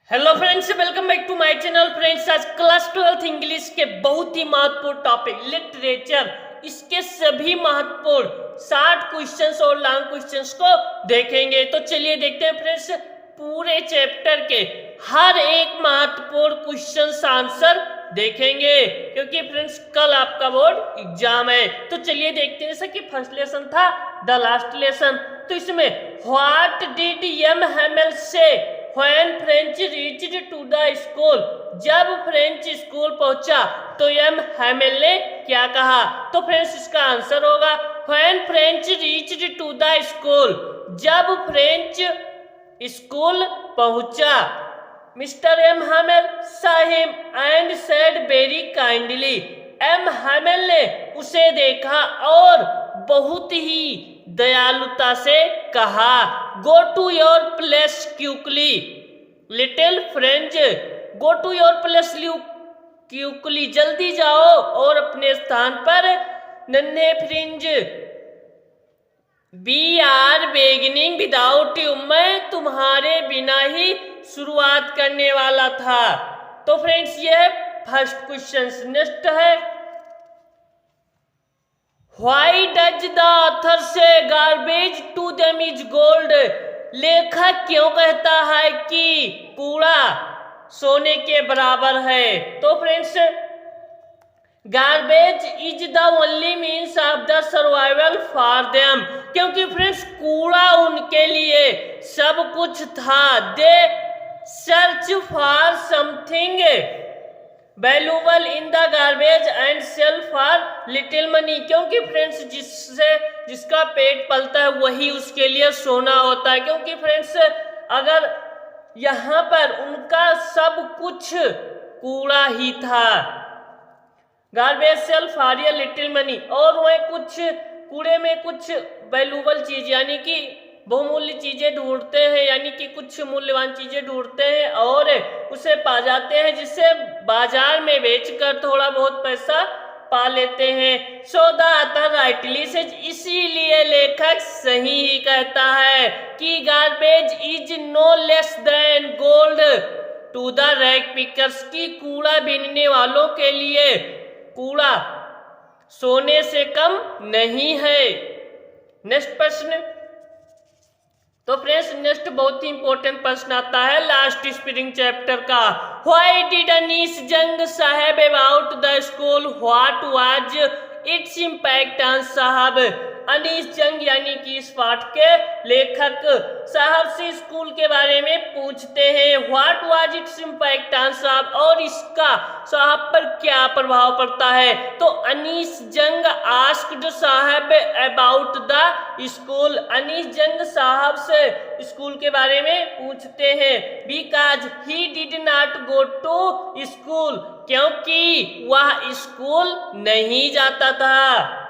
Hello friends, welcome back to my channel. Friends, आज class 12th English के बहुत ही महत्वपूर्ण टॉपिक लिटरेचर, इसके सभी महत्वपूर्ण 60 क्वेश्चंस और लॉन्ग क्वेश्चंस को देखेंगे। तो चलिए देखते हैं फ्रेंड्स, पूरे चैप्टर के हर एक महत्वपूर्ण क्वेश्चन आंसर देखेंगे, क्योंकि फ्रेंड्स कल आपका बोर्ड एग्जाम है। तो चलिए देखते हैं, जैसा कि फर्स्ट लेसन था द लास्ट लेसन, तो इसमें व्हाट डिड एम हैमेल से When French reached to the school, जब फ्रेंच स्कूल पहुंचा तो एम हैमेल ने क्या कहा? तो फ्रेंड्स इसका आंसर होगा When French reached to the school, जब फ्रेंच स्कूल पहुंचा mister M Hamel saw him and said very kindly, M Hamel ने उसे देखा और बहुत ही दयालुता से कहा, go to your place quickly little French, go to your place quickly, जल्दी जाओ और अपने स्थान पर नन्हे Franz, we are beginning without you, मैं तुम्हारे बिना ही शुरुआत करने वाला था। तो फ्रेंड्स ये फर्स्ट क्वेश्चन। नेक्स्ट है Why does the author say garbage to them is gold? लेखक क्यों कहता है कि कूड़ा सोने के बराबर है? तो friends garbage is the only means of the survival for them, क्योंकि फ्रेंड्स कूड़ा उनके लिए सब कुछ था। They search for something valuable in the garbage and sell for little money, क्योंकि फ्रेंड्स जिसका पेट पलता है वही उसके लिए सोना होता है। क्योंकि फ्रेंड्स अगर यहाँ पर उनका सब कुछ कूड़ा ही था, garbage sale for a little money, और वह कुछ कूड़े में कुछ वैल्यूबल चीज यानी कि बहुमूल्य चीजें ढूंढते हैं, यानी कि कुछ मूल्यवान चीजें ढूंढते हैं और उसे पा जाते हैं, जिससे बाजार में बेचकर थोड़ा बहुत पैसा पा लेते हैं। So the author rightly says, इसीलिए लेखक सही ही कहता है कि garbage is no less than gold to the rag pickers, की कूड़ा बीनने वालों के लिए कूड़ा सोने से कम नहीं है। नेक्स्ट प्रश्न। तो फ्रेंड्स नेक्स्ट बहुत ही इंपॉर्टेंट प्रश्न आता है लास्ट स्प्रिंग चैप्टर का। व्हाई डिड अनीस जंग साहब about the school, what was its impact on साहब? अनीस जंग यानी कि इस पाठ के लेखक साहब से स्कूल के बारे में पूछते हैं, what was its impact on साहब, और इसका साहब पर क्या प्रभाव पड़ता है? तो अनीस जंग आस्क्ड साहब अबाउट द स्कूल, अनीस जंग साहब से स्कूल के बारे में पूछते हैं because he did not go to school, क्योंकि वह स्कूल नहीं जाता था।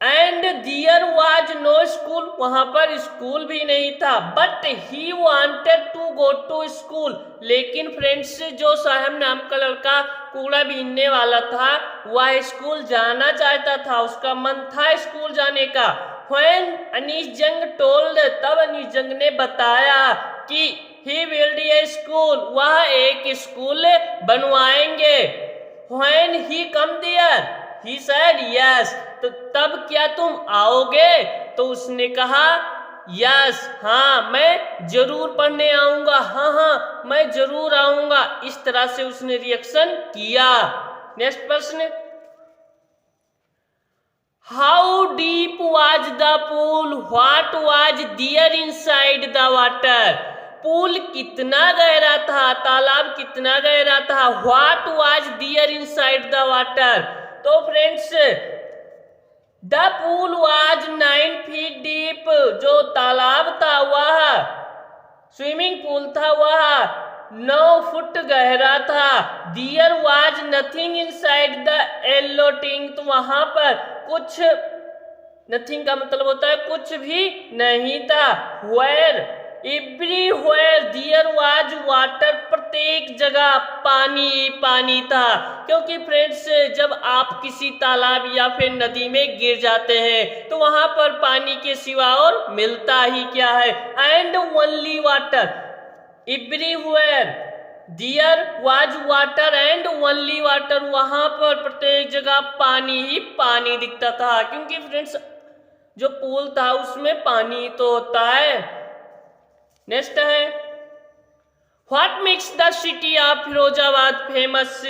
And there was no school, वहां पर स्कूल भी नहीं था। But he wanted to go to school, लेकिन फ्रेंड्स जो साहब नाम का लड़का कूड़ा बीनने वाला था वह स्कूल जाना चाहता था, उसका मन था स्कूल जाने का। व्हेन अनीस जंग टोल्ड, तब अनीस जंग ने बताया कि ही बिल्ड ए स्कूल, वह एक स्कूल बनवाएंगे। When he come there he said yes, तो तब क्या तुम आओगे? तो उसने कहा यस, हाँ मैं जरूर पढ़ने आऊंगा, हाँ मैं जरूर आऊंगा। इस तरह से उसने रिएक्शन किया। नेक्स्ट प्रश्न। How deep was the pool, what was there inside the water? Pool कितना गहरा था, तालाब कितना गहरा था? What was there inside the water? तो friends the pool was 9 feet deep, जो तालाब था वह स्विमिंग पूल था वह 9 फुट गहरा था। There was nothing inside the yellow thing, तो वहां पर कुछ, नथिंग का मतलब होता है कुछ भी नहीं था। Where everywhere there was water, प्रत्येक जगह पानी पानी था। क्योंकि फ्रेंड्स जब आप किसी तालाब या फिर नदी में गिर जाते हैं तो वहां पर पानी के सिवा और मिलता ही क्या है? And only water, everywhere there was water and only water, वहां पर प्रत्येक जगह पानी ही पानी दिखता था, क्योंकि फ्रेंड्स जो पूल था उसमें पानी तो होता है। नेक्स्ट है what makes the city of Firozabad famous,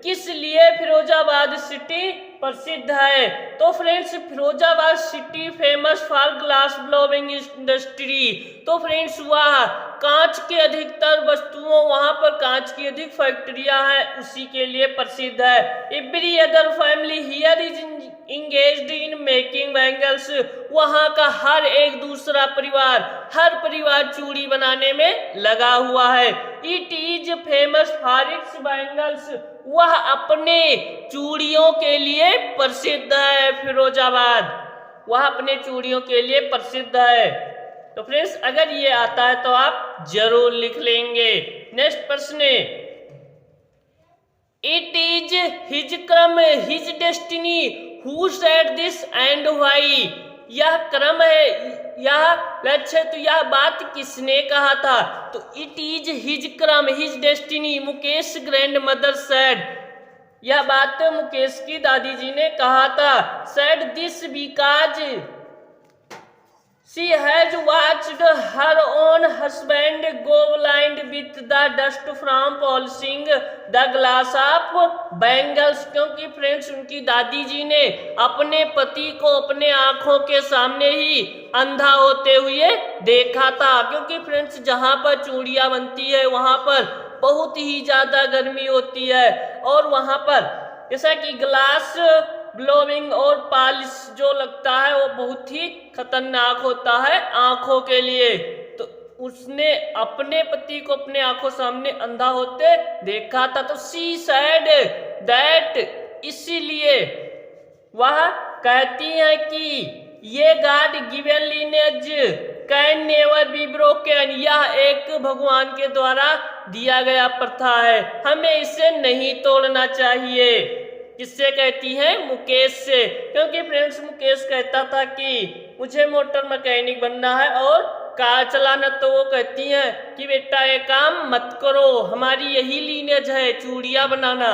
किस लिए फिरोजाबाद सिटी प्रसिद्ध है? तो friends Firozabad city famous for glass blowing industry, तो फ्रेंड्स वह कांच के अधिकतर वस्तुओं, वहां पर कांच की अधिक फैक्ट्रियां हैं, उसी के लिए प्रसिद्ध है। Every other family here is engaged in making bangles, वहां का हर एक दूसरा परिवार, हर परिवार चूड़ी बनाने में लगा हुआ है। It is famous for its bangles, वह अपने चूड़ियों के लिए प्रसिद्ध है। फिरोजाबाद वह अपने चूड़ियों के लिए प्रसिद्ध है। तो फ्रेंड्स अगर ये आता है तो आप जरूर लिख लेंगे। नेक्स्ट प्रश्न, इट इज हिज क्रम his destiny who said this and why, यह क्रम है, यह लक्ष्य है, तो यह बात किसने कहा था? तो इट इज हिज क्रम his destiny Mukesh grand mother said, यह बात मुकेश की दादी जी ने कहा था। Said this because she has watched her own husband go blind with the dust from polishing the glass of bangles, क्योंकि फ्रेंड्स उनकी दादी जी ने अपने पति को अपने आंखों के सामने ही अंधा होते हुए देखा था, क्योंकि फ्रेंड्स जहां पर चूड़ियां बनती है वहां पर बहुत ही ज्यादा गर्मी होती है, और वहां पर जैसा कि ग्लास ब्लोविंग और पॉलिश जो लगता है वो बहुत ही खतरनाक होता है आंखों के लिए। तो उसने अपने पति को अपने आंखों सामने अंधा होते देखा था। तो शी सेड दैट, इसीलिए वह कहती है कि ये God given lineage can never be broken, यह एक भगवान के द्वारा दिया गया प्रथा है, हमें इसे नहीं तोड़ना चाहिए। किससे कहती है? मुकेश से, क्योंकि फ्रेंड्स मुकेश कहता था कि मुझे मोटर मैकेनिक बनना है और कार चलाना, तो वो कहती हैं कि बेटा ये काम मत करो, हमारी यही लीनेज है चूड़ियां बनाना।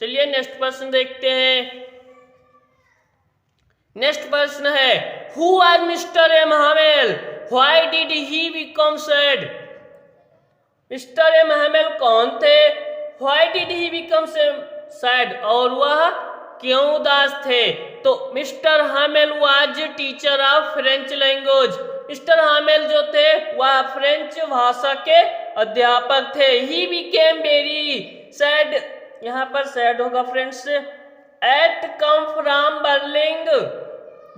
चलिए नेक्स्ट प्रश्न देखते हैं। नेक्स्ट प्रश्न है who are Mr M Hamel, why did he become sad, Mr M Hamel कौन थे, व्हाई डिड ही बिकम सैड, और वह क्यों उदास थे? तो Mr Hamel was teacher of French language, Mr Hamel जो थे वह फ्रेंच भाषा के अध्यापक थे। ही बिकेम वेरी सैड, यहाँ पर सैड होगा friends, at come from Berlin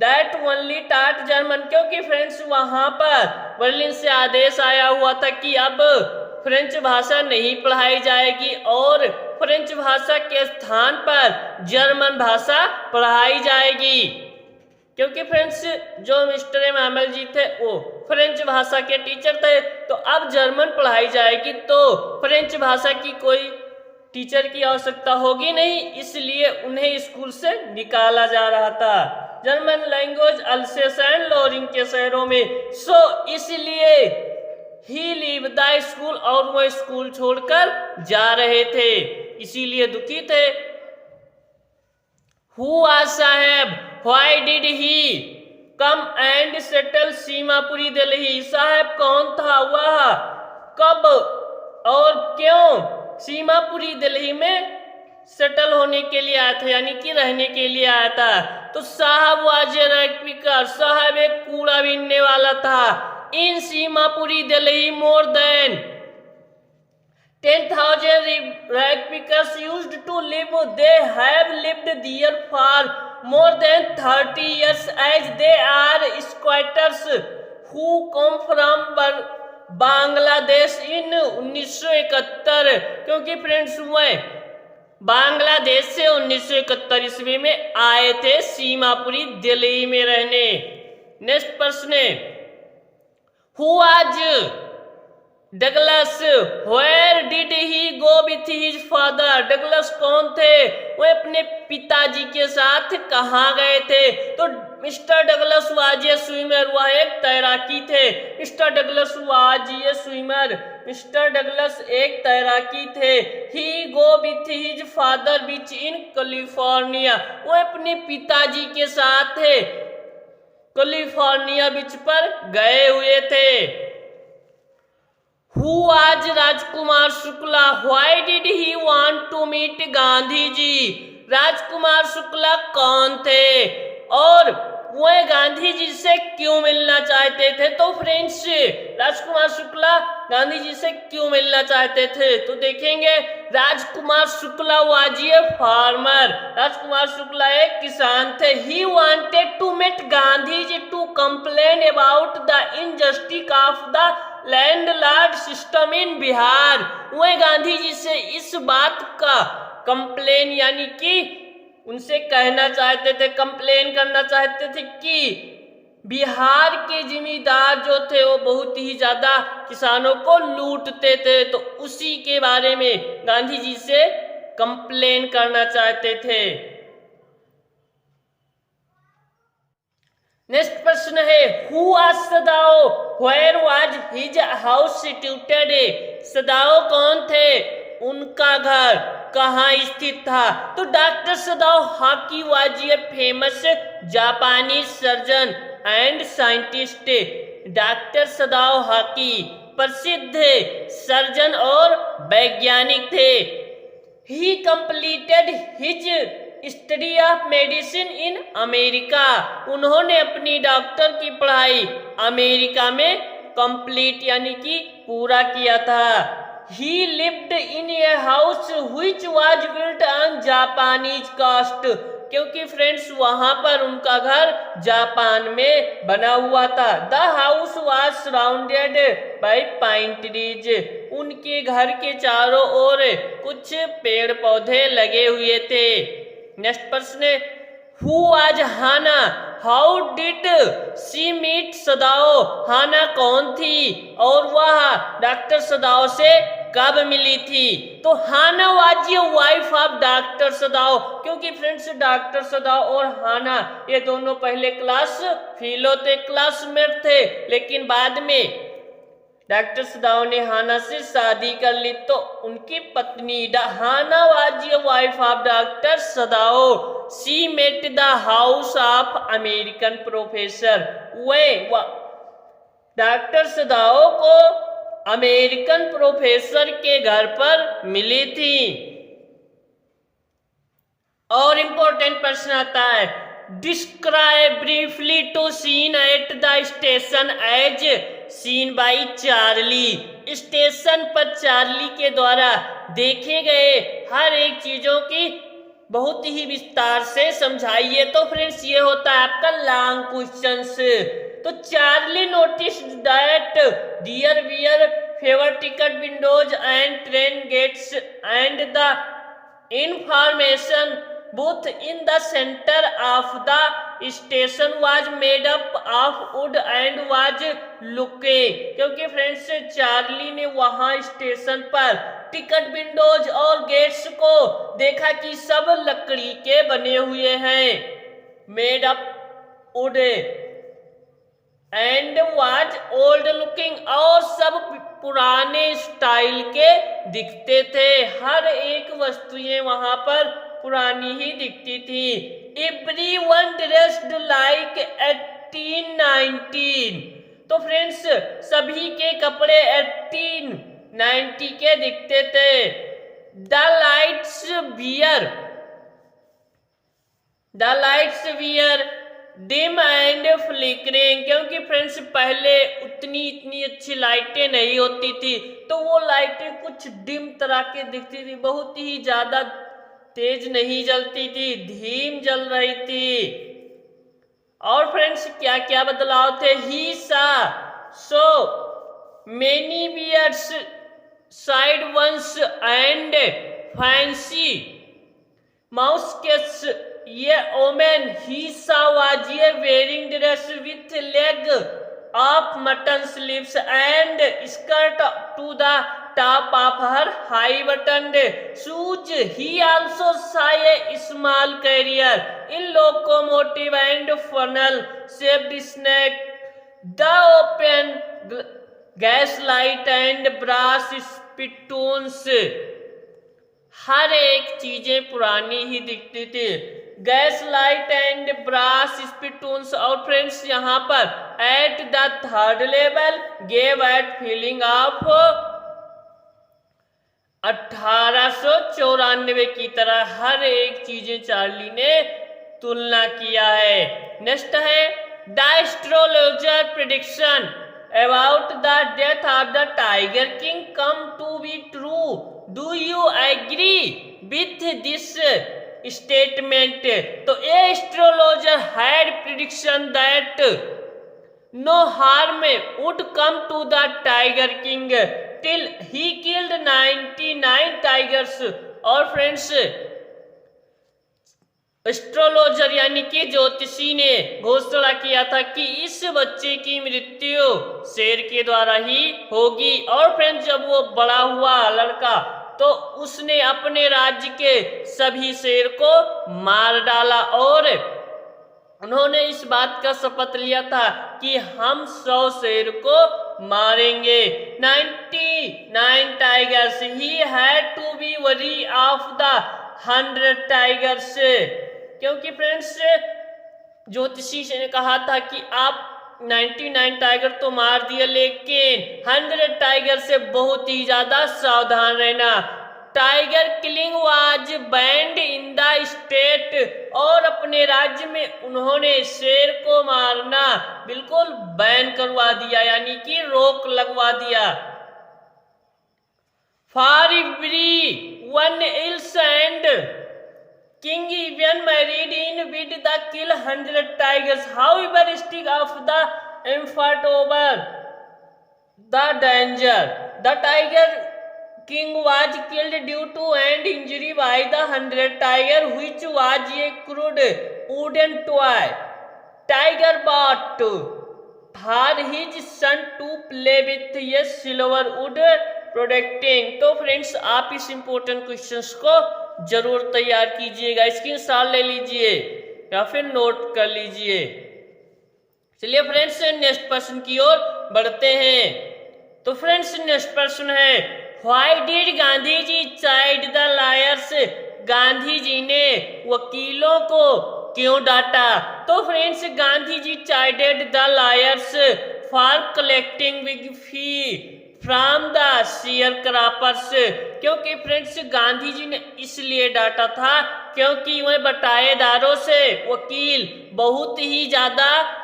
that only taught German, क्योंकि फ्रेंड्स वहां पर बर्लिन से आदेश आया हुआ था कि अब फ्रेंच भाषा नहीं पढ़ाई जाएगी और फ्रेंच भाषा के स्थान पर जर्मन भाषा पढ़ाई जाएगी, क्योंकि फ्रेंड्स जो मिस्टर एमानुएल जी थे वो फ्रेंच भाषा के टीचर थे, तो अब जर्मन पढ़ाई जाएगी तो फ्रेंच भाषा की कोई टीचर की आवश्यकता होगी नहीं, इसलिए उन्हें स्कूल से निकाला जा रहा था। जर्मन लैंग्वेज अल्सेशन लोरिंग के शहरों में, सो इसलिए ही लीव द स्कूल, और वो स्कूल छोड़कर जा रहे थे, इसीलिए दुखी थे। Who are Saheb, why did he come and settle Seemapuri Delhi, Saheb कौन था, वह कब और क्यों सीमापुरी दिल्ली में सेटल होने के लिए आया था, यानी कि रहने के लिए आया था? तो साहब वाज रैक पिकर, साहब एक कूड़ा बीनने वाला था। In Seemapuri Delhi more than 10,000 rag pickers used to live. They have lived there for more than 30 years as they are squatters who come from Bangladesh in 1971, क्योंकि फ्रेंड्स हुए बांग्लादेश से 1971 ईस्वी में आए थे सीमापुरी दिल्ली में रहने। नेक्स्ट प्रश्न, who was Douglas, where did he go with his father, Douglas कौन थे, वो अपने पिताजी के साथ कहाँ गए थे? तो mister Douglas was a swimmer, वह एक तैराकी थे। Mister Douglas was a swimmer, mister Douglas एक तैराकी थे। He go with his father beach in California, वो अपने पिताजी के साथ कैलिफोर्निया बीच पर गए हुए थे। Who was Rajkumar Shukla? Why did he want to meet Gandhi ji? Rajkumar Shukla कौन थे और वह गांधी जी से क्यों मिलना चाहते थे? तो फ्रेंड्स, राजकुमार शुक्ला गांधी जी से क्यों मिलना चाहते थे तो देखेंगे। Rajkumar Shukla was a farmer, Rajkumar Shukla एक किसान थे। He wanted to meet Gandhi ji to complain about the injustice of the landlord system in Bihar. वह गांधी जी से इस बात का कंप्लेन यानी कि उनसे कहना चाहते थे, कंप्लेन करना चाहते थे कि बिहार के जिम्मेदार जो थे वो बहुत ही ज्यादा किसानों को लूटते थे, तो उसी के बारे में गांधी जी से कंप्लेन करना चाहते थे। नेक्स्ट प्रश्न है who was Sadao? Where was his house situated? Sadao कौन थे? उनका घर कहाँ स्थित था? तो doctor Sadao Hoki was a famous जापानी surgeon and scientist. Doctor Sadao Hoki प्रसिद्ध सर्जन और वैज्ञानिक थे। He completed his study of medicine in America. उन्होंने अपनी डॉक्टर की पढ़ाई अमेरिका में कंप्लीट यानी कि पूरा किया था। He lived in a house which was built on Japanese cast, क्योंकि फ्रेंड्स वहां पर उनका घर जापान में बना हुआ था। The house was surrounded by pine trees. उनके घर के चारों ओर कुछ पेड़ पौधे लगे हुए थे। नेक्स्ट प्रश्न है who was Hana? How did she meet Sadao? Hana कौन थी और वह डॉक्टर सदाओ से कब मिली थी? तो Hana was a wife of doctor Sadao, क्योंकि फ्रेंड्स डॉक्टर सदाओ और हाना ये दोनों पहले क्लास फेलो थे, क्लासमेट थे, लेकिन बाद में डॉक्टर सदाओ ने हाना से शादी कर ली तो उनकी पत्नी Hana was a wife of doctor Sadao. She met the house of American professor. वे डॉक्टर सदाओ को अमेरिकन प्रोफेसर के घर पर मिली थी। और इंपॉर्टेंट प्रश्न आता है describe briefly the scene at the station as seen by Charlie. Station पर चार्ली के द्वारा देखे गए हर एक चीजों की बहुत ही विस्तार से समझाइए। तो फ्रेंड्स ये होता है आपका लॉन्ग क्वेश्चंस। तो Charlie notice that there were fewer ticket windows and train gates and the information booth in the center of the station was made up of wood and was looking। क्योंकि friends Charlie ने वहां station पर ticket Windows और gets को देखा कि सब लकड़ी के बने हुए हैं, made up would and was old looking, और सब पुराने स्टाइल के दिखते थे। हर एक वस्तुएं वहां पर पुरानी ही दिखती थी। Everyone dressed like 1819। तो फ्रेंड्स सभी के कपड़े 1890 के दिखते थे। The lights wear dim and flickering, क्योंकि फ्रेंड्स पहले इतनी अच्छी लाइटें नहीं होती थी, तो वो लाइटें कुछ डिम तरह के दिखती थी, बहुत ही ज्यादा तेज नहीं जलती थी, धीम जल रही थी। और फ्रेंड्स क्या क्या बदलाव थे? He saw so many beards sideburns and fancy moustaches ये women. He saw was a wearing dress with leg of mutton sleeves and skirt to the top of her high buttoned shoes. He also saw a small carrier in locomotive and funnel shaped snake. The open gas light and brass spittoons, हर एक चीजें पुरानी ही दिखती थी। Gas light and brass spittoons. और friends यहाँ पर at the third level gave at feeling of 1894 की तरह हर एक चीजें चार्ली ने तुलना किया है। नेक्स्ट है the astrologer prediction about the death of the tiger king come to be true, do you agree with this statement? तो astrologer had prediction that no harm would come to the tiger king till he killed 99 tigers. और friends astrologer यानी कि ज्योतिषी ने घोषणा किया था कि इस बच्चे की मृत्यु शेर के द्वारा ही होगी। और फ्रेंड्स जब वो बड़ा हुआ लड़का तो उसने अपने राज्य के सभी शेर को मार डाला और उन्होंने इस बात का शपथ लिया था कि हम 100 शेर को मारेंगे। 99 tigers, he had to be wary of the 100 tigers, क्योंकि फ्रेंड्स ज्योतिषी ने कहा था कि आप 99 टाइगर तो मार दिए लेकिन 100 टाइगर से बहुत ही ज्यादा सावधान रहना। Tiger killing was band in the state, और अपने राज्य में उन्होंने शेर को मारना बिल्कुल बैन करवा दिया, यानी कि रोक लगवा दिया। For every one else and king even married in with the kill 100 tigers, however stick of the effort over the danger. The tiger king was killed due to an injury by the 100 tiger, which was a crude wooden toy tiger bought for his son to play with a silver wood protecting। तो friends आप इस important questions को जरूर तैयार कीजिएगा, screenshot ले लीजिए या फिर नोट कर लीजिए। चलिए फ्रेंड्स नेक्स्ट प्रश्न की ओर बढ़ते हैं। तो फ्रेंड्स नेक्स्ट प्रश्न है why did Gandhi ji chide the lawyers, Gandhi ji ने वकीलों को क्यों डांटा? तो friends Gandhi ji chided the lawyers for collecting big fee from the sharecroppers, क्योंकि फ्रेंड्स गांधी जी ने इसलिए डांटा था क्योंकि वह बटाएदारों से वकील बहुत ही ज्यादा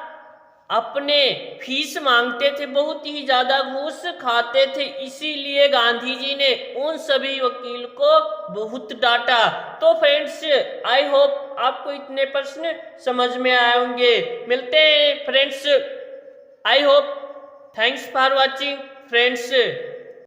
अपने फीस मांगते थे, बहुत ही ज्यादा घूस खाते थे, इसीलिए गांधी जी ने उन सभी वकील को बहुत डांटा। तो फ्रेंड्स आई होप आपको इतने प्रश्न समझ में आए होंगे। मिलते हैं friends, I hope, thanks for watching friends.